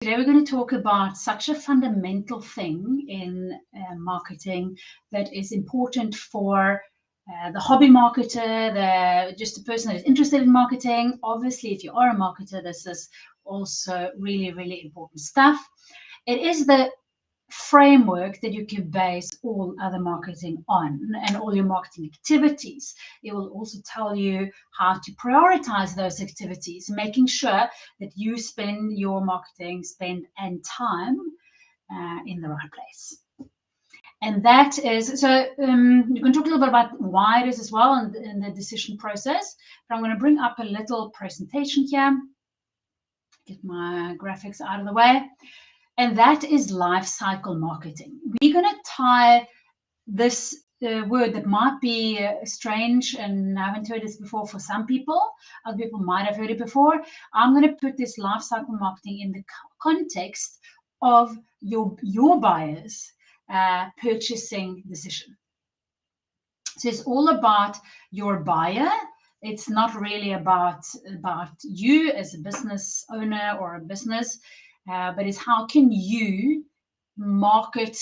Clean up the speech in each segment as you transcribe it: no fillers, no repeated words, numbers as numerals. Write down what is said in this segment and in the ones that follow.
Today we're going to talk about such a fundamental thing in marketing that is important for the hobby marketer, just a person that is interested in marketing. Obviously, if you are a marketer, this is also really, really important stuff. It is the framework that you can base all other marketing on and all your marketing activities. It will also tell you how to prioritize those activities, making sure that you spend your marketing spend and time in the right place. And that is, so you can talk a little bit about why it is as well in the decision process, but I'm going to bring up a little presentation here, get my graphics out of the way. And that is lifecycle marketing. We're going to tie this word that might be strange and I haven't heard this before for some people. Other people might have heard it before. I'm going to put this lifecycle marketing in the context of your buyer's purchasing decision. So it's all about your buyer. It's not really about you as a business owner or a business. But it's how can you market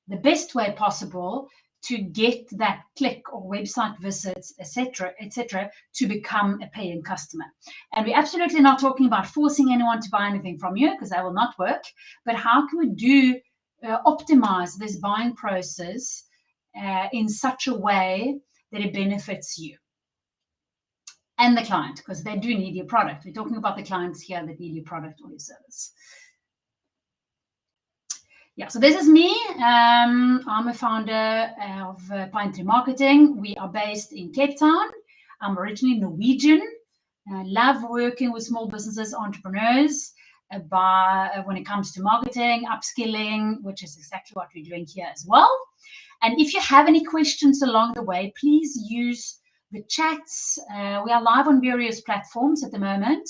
the best way possible to get that click or website visits, etc., to become a paying customer. And we're absolutely not talking about forcing anyone to buy anything from you, because that will not work. But how can we do optimize this buying process in such a way that it benefits you and the client, because they do need your product. We're talking about the clients here that need your product or your service. Yeah, so this is me. I'm a founder of Pine Tree Marketing. We are based in Cape Town. I'm originally Norwegian. I love working with small businesses, entrepreneurs, when it comes to marketing, upskilling, which is exactly what we're doing here as well. And if you have any questions along the way, please use the chats. We are live on various platforms at the moment.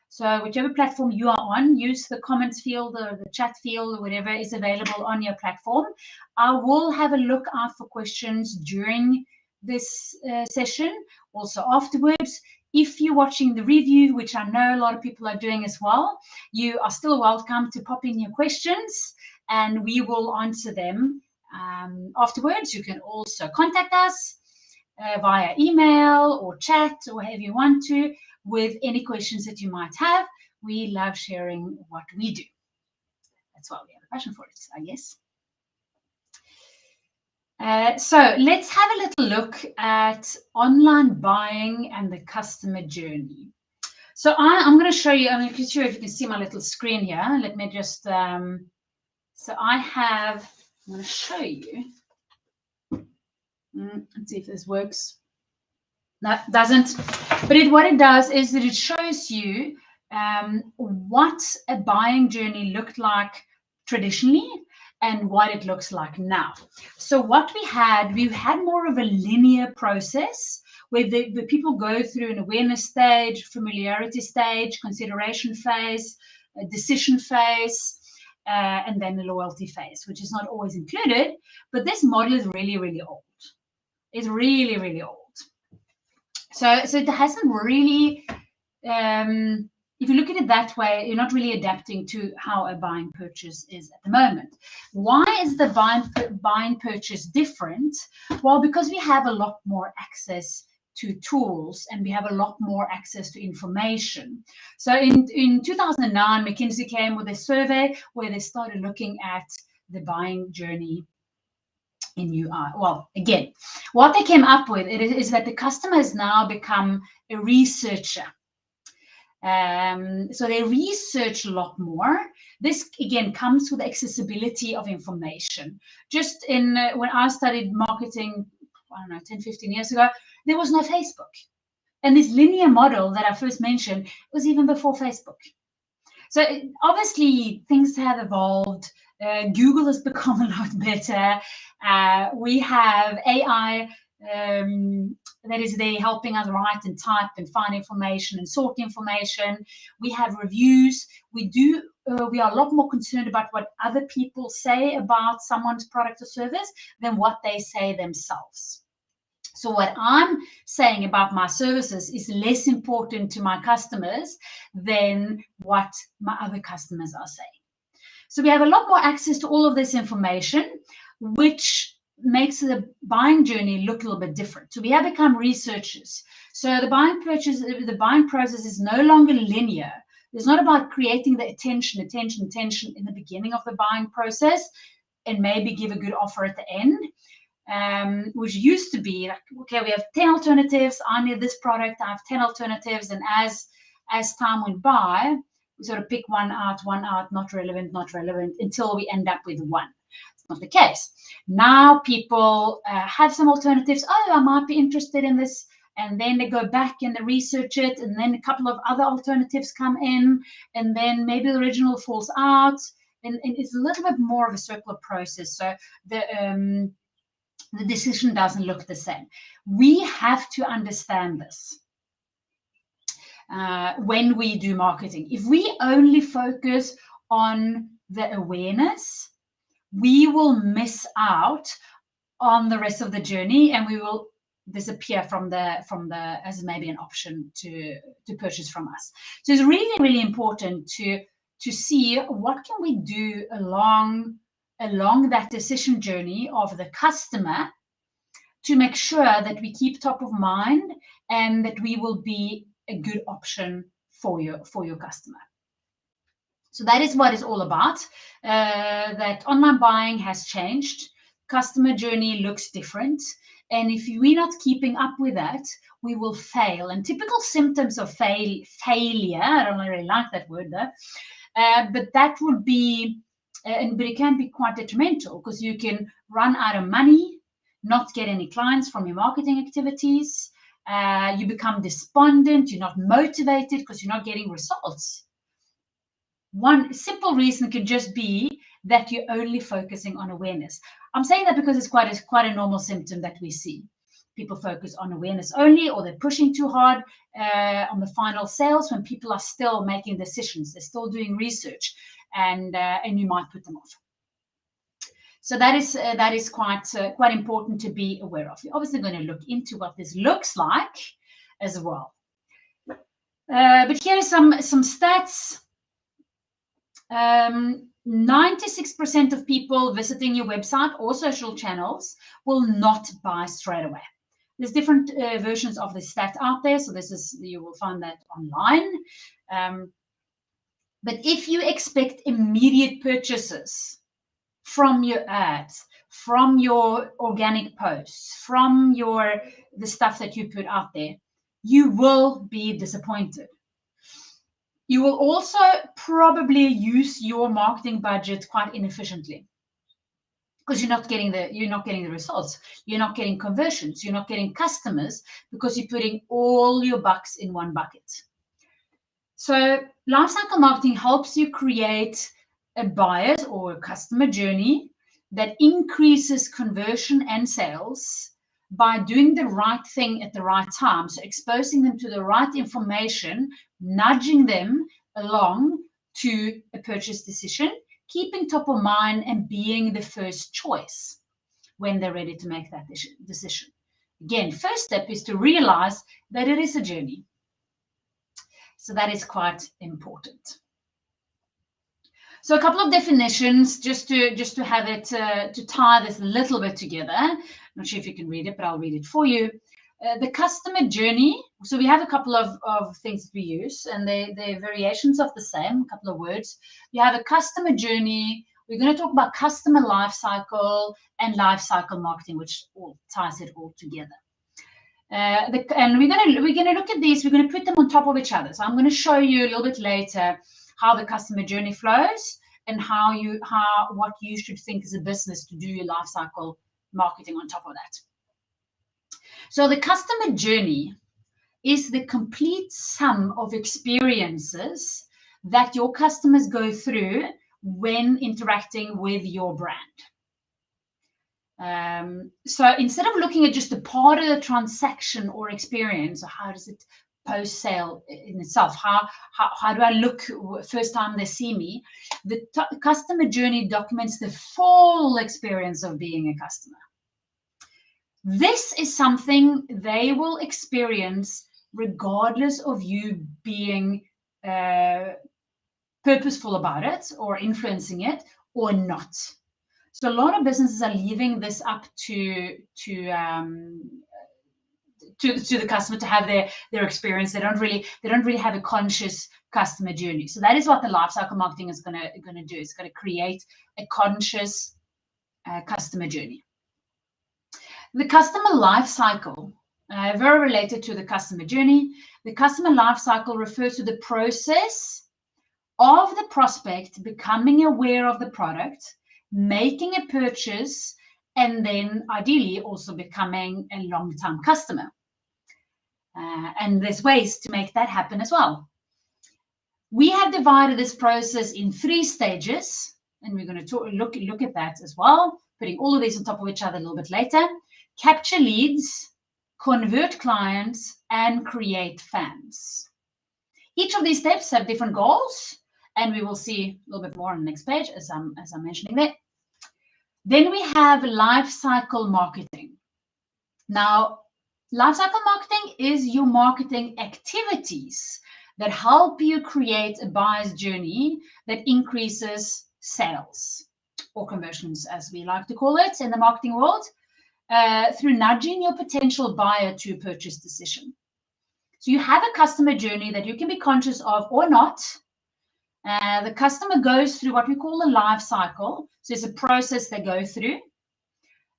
So whichever platform you are on, use the comments field or the chat field or whatever is available on your platform. I will have a look out for questions during this session, also afterwards. If you're watching the review, which I know a lot of people are doing as well, you are still welcome to pop in your questions and we will answer them afterwards. You can also contact us via email or chat or however you want to, with any questions that you might have. We love sharing what we do. That's why we have a passion for it, I guess. So let's have a little look at online buying and the customer journey. So I'm going to show you, I'm not sure if you can see my little screen here. Let me just, so I'm going to show you. Let's see if this works. No, it doesn't. But what it does is that it shows you what a buying journey looked like traditionally and what it looks like now. So what we've had more of a linear process where the people go through an awareness stage, familiarity stage, consideration phase, a decision phase, and then the loyalty phase, which is not always included. But this model is really, really old. It's really, really old. So it hasn't really, if you look at it that way, you're not really adapting to how a buying purchase is at the moment. Why is the buying purchase different? Well, because we have a lot more access to tools and we have a lot more access to information. So in 2009, McKinsey came with a survey where they started looking at the buying journey in UI. Well, again, what they came up with is that the customer has now become a researcher. So they research a lot more. This, again, comes with accessibility of information. Just when I studied marketing, I don't know, 10, 15 years ago, there was no Facebook. And this linear model that I first mentioned was even before Facebook. So obviously things have evolved. Google has become a lot better. We have AI that is there helping us write and type and find information and sort information. We have reviews. We are a lot more concerned about what other people say about someone's product or service than what they say themselves. So what I'm saying about my services is less important to my customers than what my other customers are saying. So we have a lot more access to all of this information, which makes the buying journey look a little bit different. So we have become researchers. So the buying process is no longer linear. It's not about creating the attention in the beginning of the buying process and maybe give a good offer at the end, which used to be like, okay, we have 10 alternatives. I need this product. I have 10 alternatives. And as time went by, we sort of pick one out, not relevant, until we end up with one. It's not the case. Now people have some alternatives. Oh, I might be interested in this. And then they go back and they research it. And then a couple of other alternatives come in. And then maybe the original falls out. And it's a little bit more of a circular process. So the decision doesn't look the same. We have to understand this when we do marketing. If we only focus on the awareness, we will miss out on the rest of the journey, and we will disappear from the as maybe an option to purchase from us. So it's really, really important to see what can we do along that decision journey of the customer to make sure that we keep top of mind and that we will be a good option for your customer. So that is what it's all about. That online buying has changed. Customer journey looks different. And if we're not keeping up with that, we will fail. And typical symptoms of failure, I don't really like that word though, but that would be, but it can be quite detrimental because you can run out of money, not get any clients from your marketing activities. You become despondent, you're not motivated because you're not getting results. One simple reason could just be that you're only focusing on awareness. I'm saying that because it's quite a normal symptom that we see. People focus on awareness only, or they're pushing too hard on the final sales when people are still making decisions. They're still doing research, and you might put them off. So that is quite important to be aware of. We're obviously going to look into what this looks like as well. But here are some stats. 96% of people visiting your website or social channels will not buy straight away. There's different versions of the stat out there, so you will find that online. But if you expect immediate purchases from your ads, from your organic posts, from the stuff that you put out there, you will be disappointed. You will also probably use your marketing budget quite inefficiently because you're not getting the results. You're not getting conversions. You're not getting customers because you're putting all your bucks in one bucket. So lifecycle marketing helps you create a buyer's or a customer journey that increases conversion and sales by doing the right thing at the right time. So exposing them to the right information, nudging them along to a purchase decision, keeping top of mind and being the first choice when they're ready to make that decision. Again, first step is to realize that it is a journey. So that is quite important. So a couple of definitions just to have it, to tie this a little bit together. I'm not sure if you can read it, but I'll read it for you. The customer journey. So we have a couple of things that we use, and they're variations of the same, a couple of words. You have a customer journey. We're going to talk about customer life cycle and lifecycle marketing, which all ties it all together. And we're going to look at these. We're going to put them on top of each other. So I'm going to show you a little bit later how the customer journey flows and what you should think as a business to do your lifecycle marketing on top of that. So the customer journey is the complete sum of experiences that your customers go through when interacting with your brand. So instead of looking at just a part of the transaction or experience, or how does it post-sale in itself, how do I look first time they see me, the customer journey documents the full experience of being a customer. This is something they will experience regardless of you being purposeful about it or influencing it or not. So a lot of businesses are leaving this up to the customer to have their experience. They don't really have a conscious customer journey. So that is what the lifecycle marketing is going to do. It's going to create a conscious customer journey. The customer life cycle, very related to the customer journey. The customer life cycle refers to the process of the prospect becoming aware of the product, making a purchase, and then ideally also becoming a long-term customer. And there's ways to make that happen as well. We have divided this process in 3 stages, and we're going to look at that as well, putting all of these on top of each other a little bit later. Capture leads, convert clients, and create fans. Each of these steps have different goals, and we will see a little bit more on the next page as I'm mentioning there. Then we have life cycle marketing. Now, life cycle marketing is your marketing activities that help you create a buyer's journey that increases sales or conversions, as we like to call it in the marketing world, through nudging your potential buyer to a purchase decision. So you have a customer journey that you can be conscious of or not. The customer goes through what we call a life cycle. So it's a process they go through.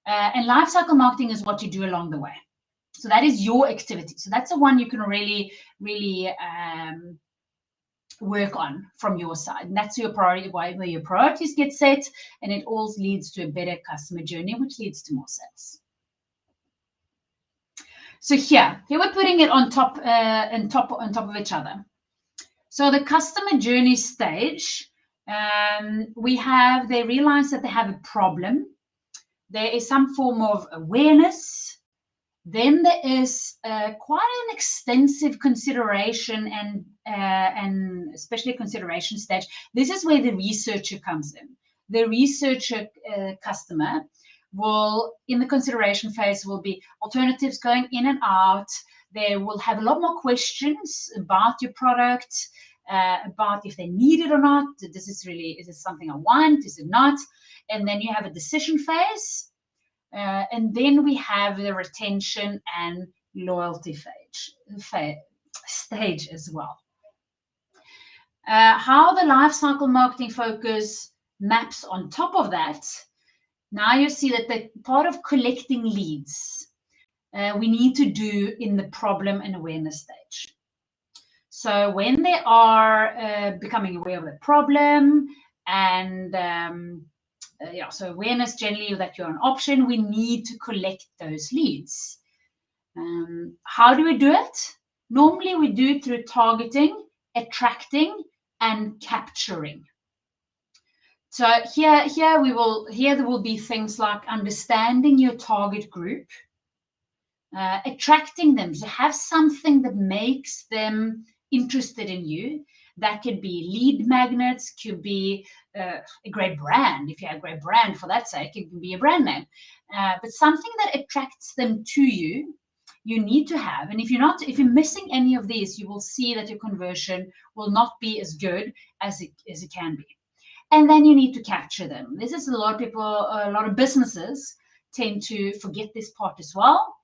And life cycle marketing is what you do along the way. So that is your activity. So that's the one you can really work on from your side. And that's your priority, where your priorities get set, and it all leads to a better customer journey, which leads to more sales. So here we're putting it on top of each other. So the customer journey stage, they realize that they have a problem. There is some form of awareness. Then there is quite an extensive consideration and especially consideration stage. This is where the researcher comes in. The researcher customer will, in the consideration phase, will be alternatives going in and out. They will have a lot more questions about your product, about if they need it or not. Is this something I want? Is it not? And then you have a decision phase. And then we have the retention and loyalty stage as well. How the life cycle marketing focus maps on top of that. Now you see that the part of collecting leads we need to do in the problem and awareness stage. So when they are becoming aware of the problem and so awareness generally that you're an option, we need to collect those leads. How do we do it? Normally we do it through targeting, attracting, and capturing. So here there will be things like understanding your target group, attracting them, so have something that makes them interested in you. That could be lead magnets, could be a great brand. If you have a great brand, for that sake, it can be a brand name. But something that attracts them to you, you need to have. And if you're missing any of these, you will see that your conversion will not be as good as it can be. And then you need to capture them. This is a lot of businesses tend to forget this part as well.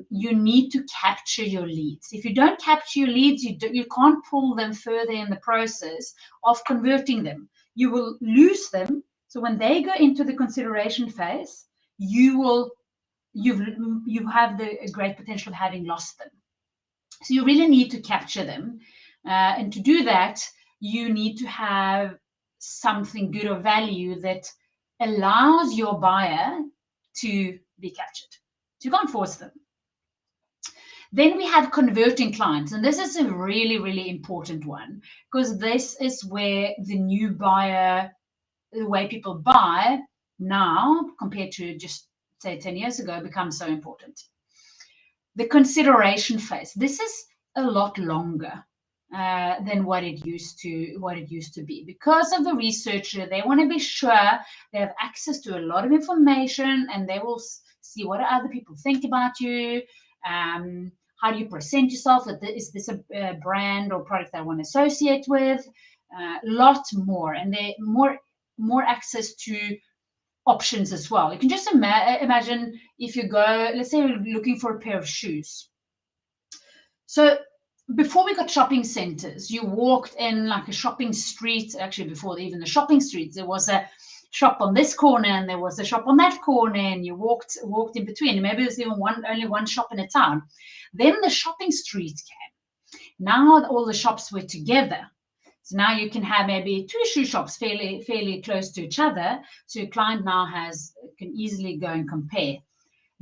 You need to capture your leads. If you don't capture your leads, you can't pull them further in the process of converting them. You will lose them. So when they go into the consideration phase, you have the great potential of having lost them. So you really need to capture them. And to do that, you need to have something good of value that allows your buyer to be captured. So you can't force them. Then we have converting clients. And this is a really, really important one, because this is where the new buyer, the way people buy now compared to just say 10 years ago, becomes so important. The consideration phase. This is a lot longer than what it used to be. Because of the researcher, they want to be sure they have access to a lot of information, and they will see what other people think about you. How do you present yourself? Is this a brand or product that I want to associate with? lot more, and they're more access to options as well. You can just imagine if you go, let's say you're looking for a pair of shoes. So before we got shopping centers, you walked in like a shopping street. Actually, before even the shopping streets, there was a shop on this corner and there was a shop on that corner, and you walked in between. Maybe there's even only one shop in a town. Then the shopping street came. Now all the shops were together. So now you can have maybe 2 shoe shops fairly close to each other. So your client now can easily go and compare.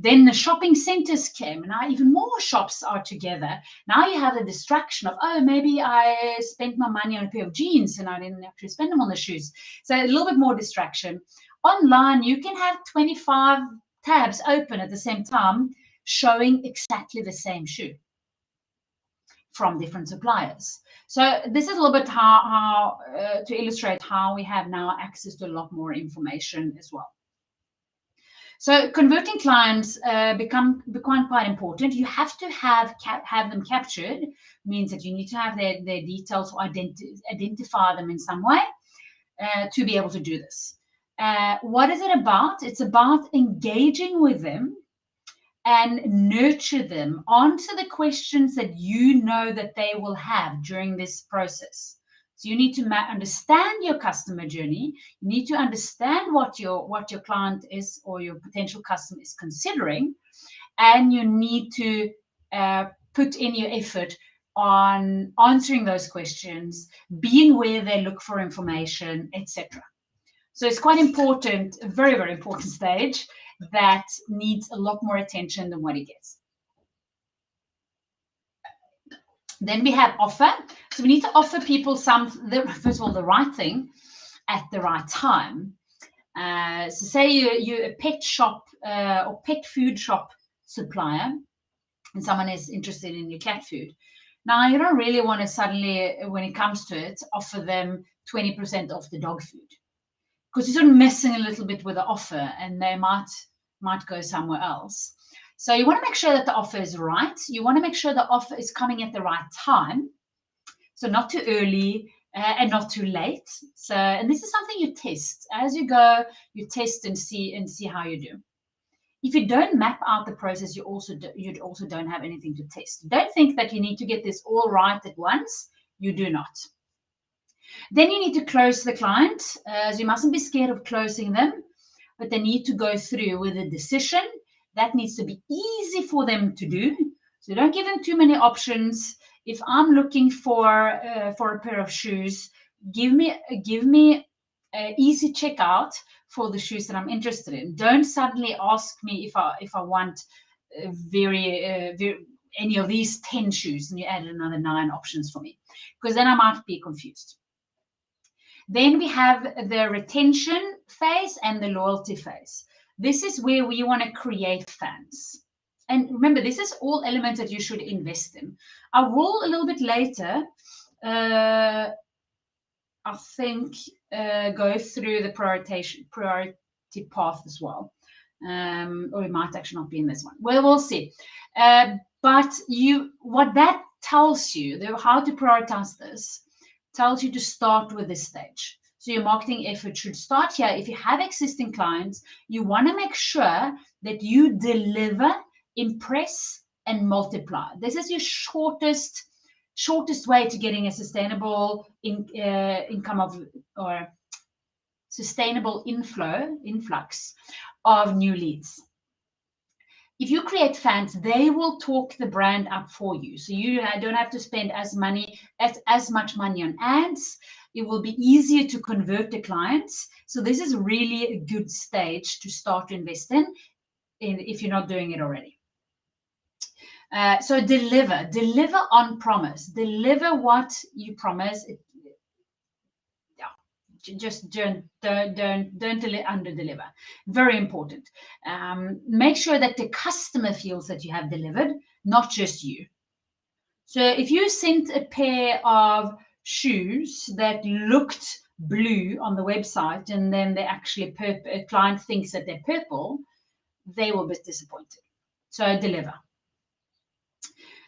Then the shopping centers came, and now even more shops are together. Now you have the distraction of, oh, maybe I spent my money on a pair of jeans and I didn't actually spend them on the shoes. So a little bit more distraction. Online, you can have 25 tabs open at the same time, showing exactly the same shoe from different suppliers. So this is a little bit how to illustrate how we have now access to a lot more information as well. So converting clients become quite important. You have to have them captured. Means that you need to have their details or identify them in some way to be able to do this. What is it about? It's about engaging with them and nurture them. Answer the questions that you know that they will have during this process. So you need to understand your customer journey. You need to understand what your client is or your potential customer is considering, and you need to put in your effort on answering those questions, being where they look for information, etc. So it's quite important, a very, very important stage that needs a lot more attention than what it gets. Then we have offer. So we need to offer people first of all, the right thing at the right time. So say you're a pet shop or pet food shop supplier, and someone is interested in your cat food. Now, you don't really want to suddenly, when it comes to it, offer them 20% off the dog food, because you're sort of messing a little bit with the offer, and they might go somewhere else. So you want to make sure that the offer is right. You want to make sure the offer is coming at the right time. So not too early and not too late. So, and this is something you test. As you go, you test and see how you do. If you don't map out the process, you also don't have anything to test. Don't think that you need to get this all right at once. You do not. Then you need to close the client. So you mustn't be scared of closing them, but they need to go through with a decision. That needs to be easy for them to do. So don't give them too many options. If I'm looking for a pair of shoes, give me an easy checkout for the shoes that I'm interested in. Don't suddenly ask me if I want any of these 10 shoes, and you add another 9 options for me, because then I might be confused. Then we have the retention phase and the loyalty phase. This is where we want to create fans. And remember, this is all elements that you should invest in. I will a little bit later, I think, go through the priority path as well. Or it might actually not be in this one. Well, we'll see. But what that tells you, how to prioritize this, tells you to start with this stage. So your marketing effort should start here. If you have existing clients, you want to make sure that you deliver, impress, and multiply. This is your shortest way to getting a sustainable income or sustainable influx of new leads. If you create fans, they will talk the brand up for you. So you don't have to spend as much money on ads. It will be easier to convert the clients. So this is really a good stage to start to invest in if you're not doing it already. So deliver on promise. Deliver what you promise. Just don't under deliver. Very important. Make sure that the customer feels that you have delivered, not just you. So if you sent a pair of shoes that looked blue on the website, and then they actually a client thinks that they're purple, they will be disappointed. So deliver.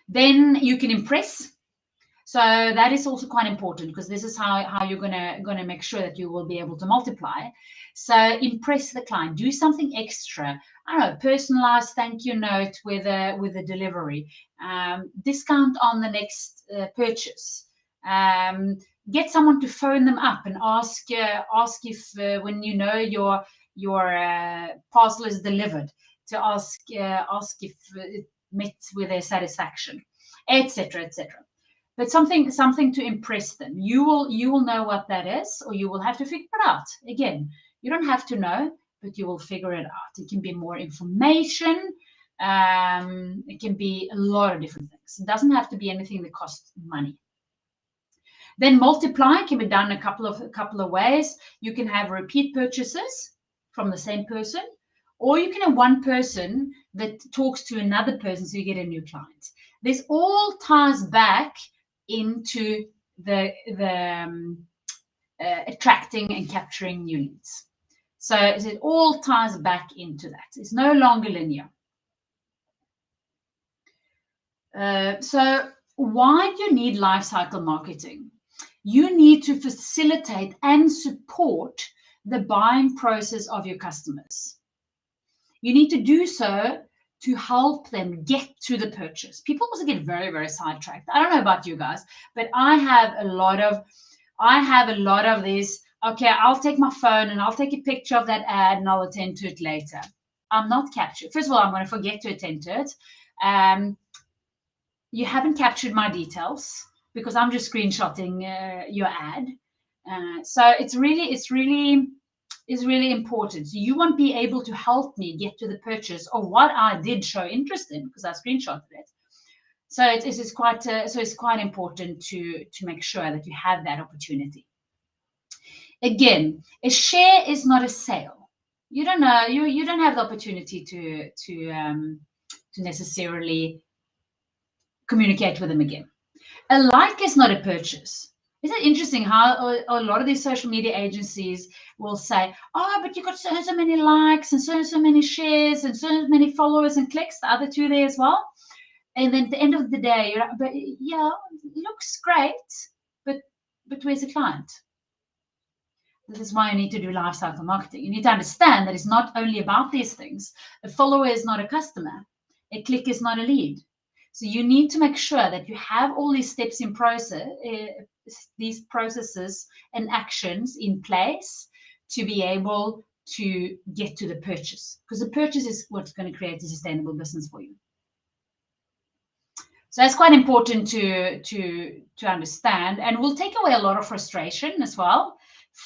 Then you can impress. So that is also quite important, because this is how you're gonna make sure that you will be able to multiply. So impress the client, do something extra. I don't know, personalized thank you note with a delivery, discount on the next purchase. Get someone to phone them up and ask if when you know your parcel is delivered, to ask if it met with their satisfaction, etc., etc. But something to impress them. You will know what that is, or you will have to figure it out. Again, you don't have to know, but you will figure it out. It can be more information. It can be a lot of different things. It doesn't have to be anything that costs money. Then multiply can be done a couple of ways. You can have repeat purchases from the same person, or you can have one person that talks to another person, so you get a new client. This all ties back into the attracting and capturing new leads. So it all ties back into that. It's no longer linear. So why do you need lifecycle marketing? You need to facilitate and support the buying process of your customers. You need to do so to help them get to the purchase. People also get very, very sidetracked. I don't know about you guys, but I have a lot of these. Okay, I'll take my phone and I'll take a picture of that ad and I'll attend to it later. I'm not captured. First of all, I'm going to forget to attend to it. You haven't captured my details, because I'm just screenshotting your ad. So it's really important. So you won't be able to help me get to the purchase of what I did show interest in, because I screenshotted it. So it's quite important to make sure that you have that opportunity. Again, a share is not a sale. You don't know. You don't have the opportunity to necessarily communicate with them again. A like is not a purchase. Isn't it interesting how a lot of these social media agencies will say, oh, but you got so many likes and so many shares and so many followers and clicks, the other two there as well. And then at the end of the day, you're like, but yeah, it looks great, but where's the client? This is why you need to do lifecycle marketing. You need to understand that it's not only about these things. A follower is not a customer. A click is not a lead. So you need to make sure that you have all these steps in process, these processes and actions in place to be able to get to the purchase, because the purchase is what's going to create a sustainable business for you. So that's quite important to understand, and will take away a lot of frustration as well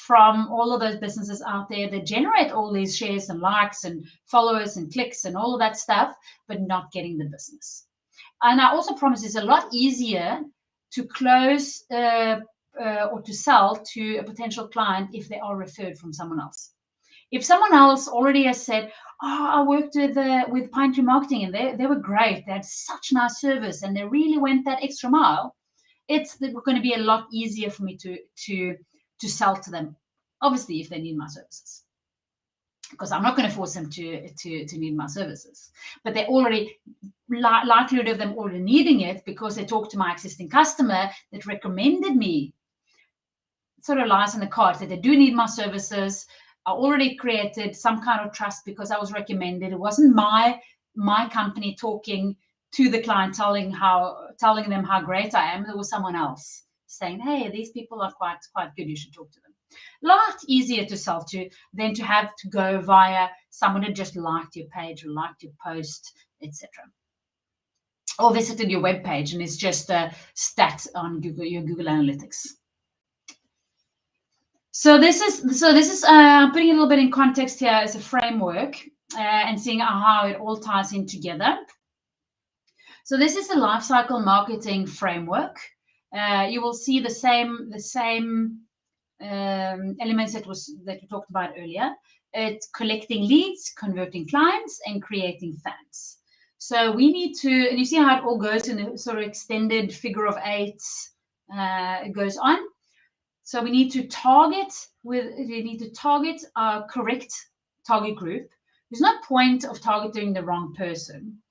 from all of those businesses out there that generate all these shares and likes and followers and clicks and all of that stuff, but not getting the business. And I also promise it's a lot easier to close or to sell to a potential client if they are referred from someone else. If someone else already has said, oh, I worked with Pine Tree Marketing and they were great, they had such nice service and they really went that extra mile, it's going to be a lot easier for me to sell to them, obviously, if they need my services. Because I'm not going to force them to need my services. But they already, likelihood of them already needing it because they talked to my existing customer that recommended me, it sort of lies in the cards that they do need my services. I already created some kind of trust because I was recommended. It wasn't my company talking to the client, telling them how great I am. There was someone else saying, hey, these people are quite good. You should talk to them. A lot easier to sell to than to have to go via someone who just liked your page or liked your post, etc. Or visited your web page and it's just a stat on your Google Analytics. So this is putting a little bit in context here as a framework and seeing how it all ties in together. So this is the lifecycle marketing framework. You will see the same elements that we talked about earlier. It's collecting leads, converting clients, and creating fans. So we need to, and you see how it all goes in a sort of extended figure of eights. It goes on. So we need to target our correct target group. There's no point of targeting the wrong person.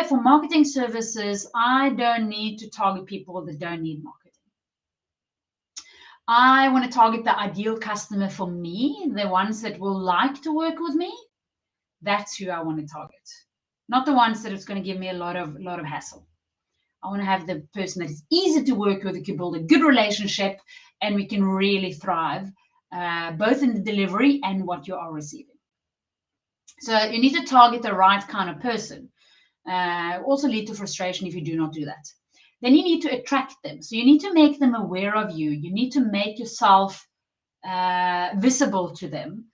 For marketing services, I don't need to target people that don't need marketing. I want to target the ideal customer for me, the ones that will like to work with me. That's who I want to target, not the ones that it's going to give me a lot of hassle. I want to have the person that is easy to work with, that can build a good relationship, and we can really thrive both in the delivery and what you are receiving. So you need to target the right kind of person. Also lead to frustration if you do not do that. Then you need to attract them. So you need to make them aware of you. You need to make yourself visible to them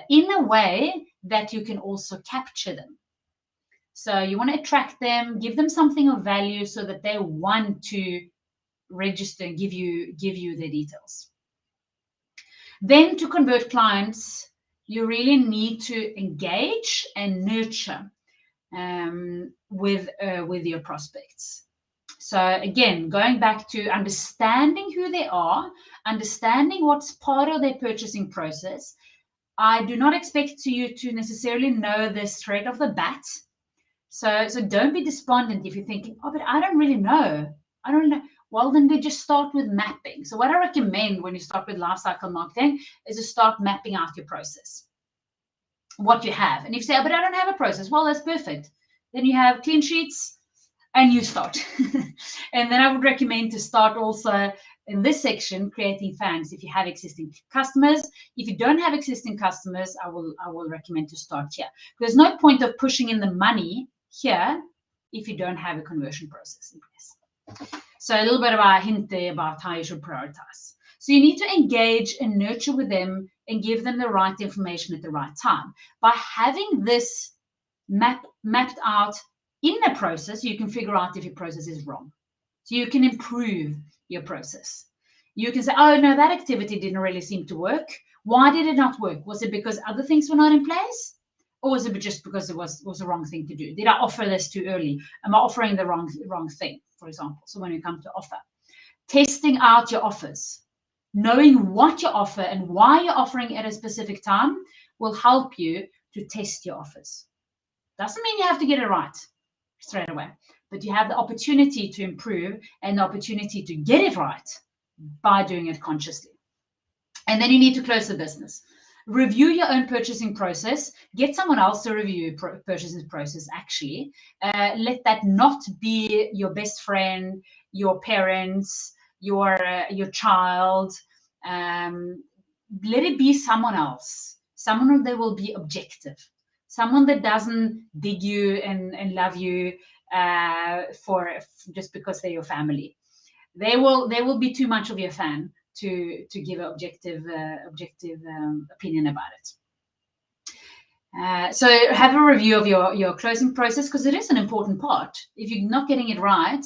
in a way that you can also capture them. So you want to attract them, give them something of value so that they want to register and give you their details. Then to convert clients, you really need to engage and nurture with your prospects. So again, going back to understanding who they are, understanding what's part of their purchasing process. I do not expect you to necessarily know this straight off the bat. So don't be despondent if you're thinking, oh, but I don't really know. I don't know. Well, then we just start with mapping. So what I recommend when you start with lifecycle marketing is to start mapping out your process, what you have. And if you say, oh, but I don't have a process, well, that's perfect. Then you have clean sheets and you start. And then I would recommend to start also in this section, creating fans if you have existing customers. If you don't have existing customers, I will recommend to start here. There's no point of pushing in the money here if you don't have a conversion process in place. So a little bit of a hint there about how you should prioritize. So you need to engage and nurture with them and give them the right information at the right time. By having this mapped out in the process, you can figure out if your process is wrong. So you can improve your process. You can say, oh, no, that activity didn't really seem to work. Why did it not work? Was it because other things were not in place? Or was it just because it was the wrong thing to do? Did I offer this too early? Am I offering the wrong thing, for example? So when you come to offer, testing out your offers, knowing what you offer and why you're offering at a specific time will help you to test your offers. Doesn't mean you have to get it right straight away, but you have the opportunity to improve and the opportunity to get it right by doing it consciously. And then you need to close the business. Review your own purchasing process. Get someone else to review your purchasing process, actually. Let that not be your best friend, your parents, your child. Let it be someone else, someone that will be objective, someone that doesn't dig you and love you for just because they're your family. They will be too much of your fan to give an objective opinion about it. So have a review of your closing process, because it is an important part. If you're not getting it right,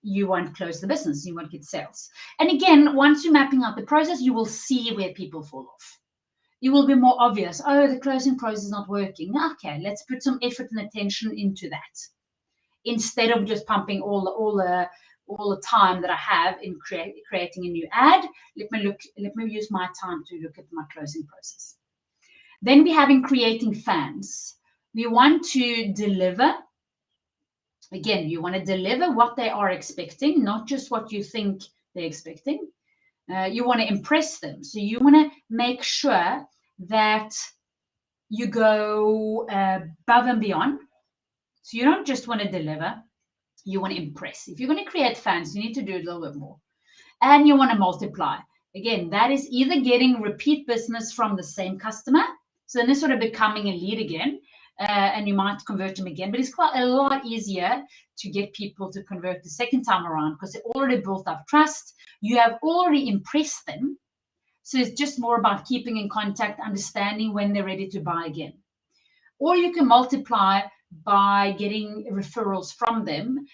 you won't close the business, you won't get sales. And again, once you're mapping out the process, you will see where people fall off. It will be more obvious. Oh, the closing process is not working. Okay, let's put some effort and attention into that, instead of just pumping all the time that I have in creating a new ad. Let me use my time to look at my closing process. Then we have in creating fans. We want to deliver. Again, you want to deliver what they are expecting, not just what you think they're expecting. You want to impress them. So you want to make sure that you go above and beyond. So you don't just want to deliver, you want to impress. If you're going to create fans, you need to do a little bit more. And you want to multiply. Again, that is either getting repeat business from the same customer. So then they're sort of becoming a lead again. And you might convert them again. But it's quite a lot easier to get people to convert the second time around because they already built up trust. You have already impressed them. So it's just more about keeping in contact, understanding when they're ready to buy again. Or you can multiply by getting referrals from them,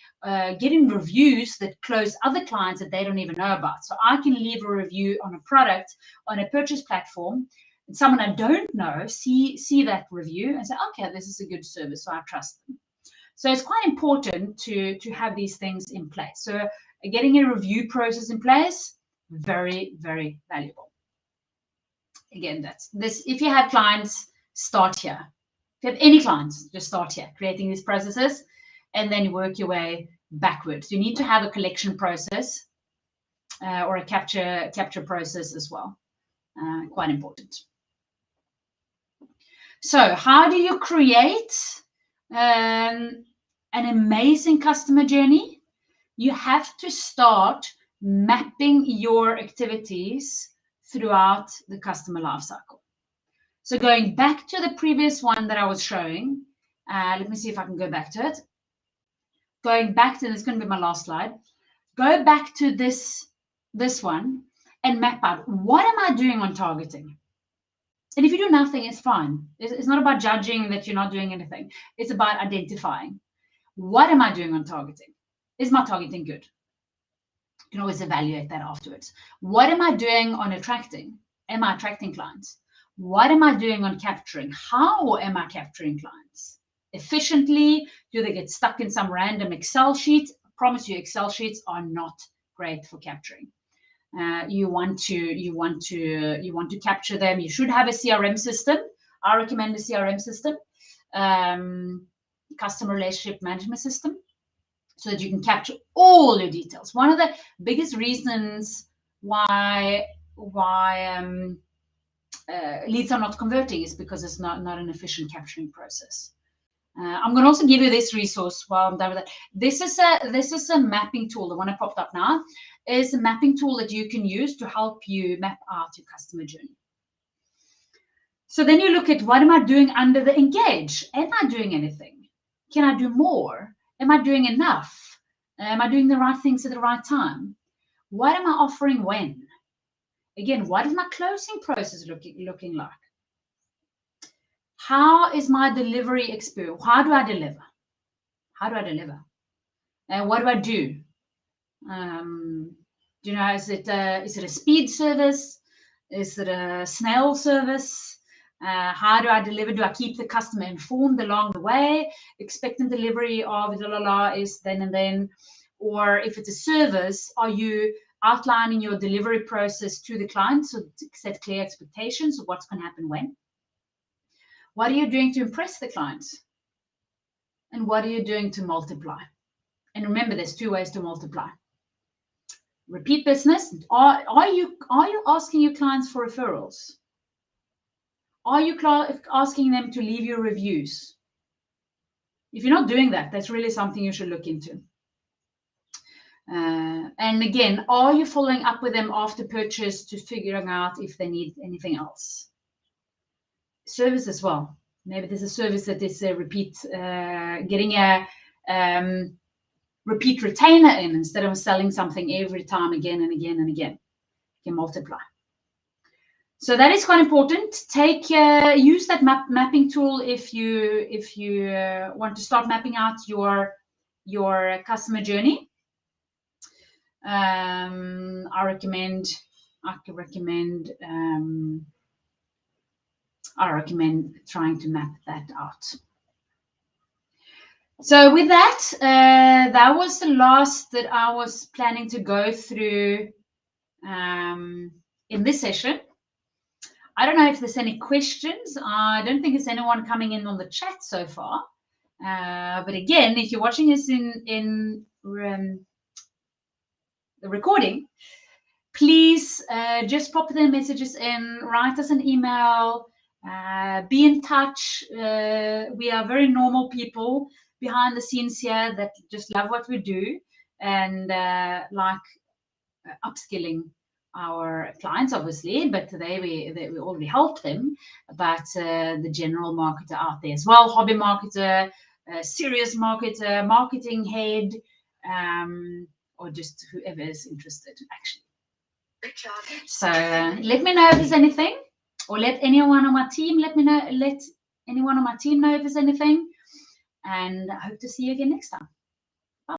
getting reviews that close other clients that they don't even know about. So I can leave a review on a product, on a purchase platform, and someone I don't know see that review and say, okay, this is a good service, so I trust them. So it's quite important to have these things in place. So getting a review process in place, very, very valuable. Again, that's this. If you have clients, start here. If you have any clients, just start here, creating these processes, and then you work your way backwards. You need to have a collection process or a capture process as well. Quite important. So how do you create an amazing customer journey? You have to start mapping your activities throughout the customer lifecycle. So going back to the previous one that I was showing, let me see if I can go back to it. Going back to, this is going to be my last slide. Go back to this one and map out, what am I doing on targeting? And if you do nothing, it's fine. It's not about judging that you're not doing anything. It's about identifying, what am I doing on targeting? Is my targeting good? You can always evaluate that afterwards. What am I doing on attracting? Am I attracting clients? What am I doing on capturing? How am I capturing clients? Efficiently? Do they get stuck in some random Excel sheet? I promise you, Excel sheets are not great for capturing. You want to capture them. You should have a CRM system. I recommend a CRM system, customer relationship management system, so that you can capture all your details. One of the biggest reasons why leads are not converting is because it's not an efficient capturing process. I'm going to also give you this resource while I'm done with that. This is a mapping tool. The one I popped up now is a mapping tool that you can use to help you map out your customer journey. So then you look at, what am I doing under the engage? Am I doing anything? Can I do more? Am I doing enough? Am I doing the right things at the right time? What am I offering when? Again, what is my closing process looking like? How is my delivery experience? How do I deliver? How do I deliver? And what do I do? You know, is it a speed service? Is it a snail service? How do I deliver? Do I keep the customer informed along the way? Expected delivery of is then and then. Or if it's a service, are you outlining your delivery process to the client so to set clear expectations of what's going to happen when? What are you doing to impress the clients? And what are you doing to multiply? And remember, there's two ways to multiply. Repeat business. Are you asking your clients for referrals? Are you asking them to leave you reviews? If you're not doing that, that's really something you should look into. And again, are you following up with them after purchase to figuring out if they need anything else? Service as well. Maybe there's a service that is a repeat, getting a repeat retainer in instead of selling something every time again and again and again. You can multiply. So that is quite important. Use that mapping tool if you want to start mapping out your customer journey. I recommend trying to map that out. So with that, that was the last that I was planning to go through in this session. I don't know if there's any questions. I don't think there's anyone coming in on the chat so far. But again, if you're watching this in the recording, please just pop the messages in, write us an email, be in touch. We are very normal people behind the scenes here that just love what we do and like upskilling our clients, obviously, but we already help them, but the general marketer out there as well, hobby marketer, serious marketer, marketing head, or just whoever is interested, actually. So let me know if there's anything, or let anyone on my team let anyone on my team know if there's anything, and I hope to see you again next time.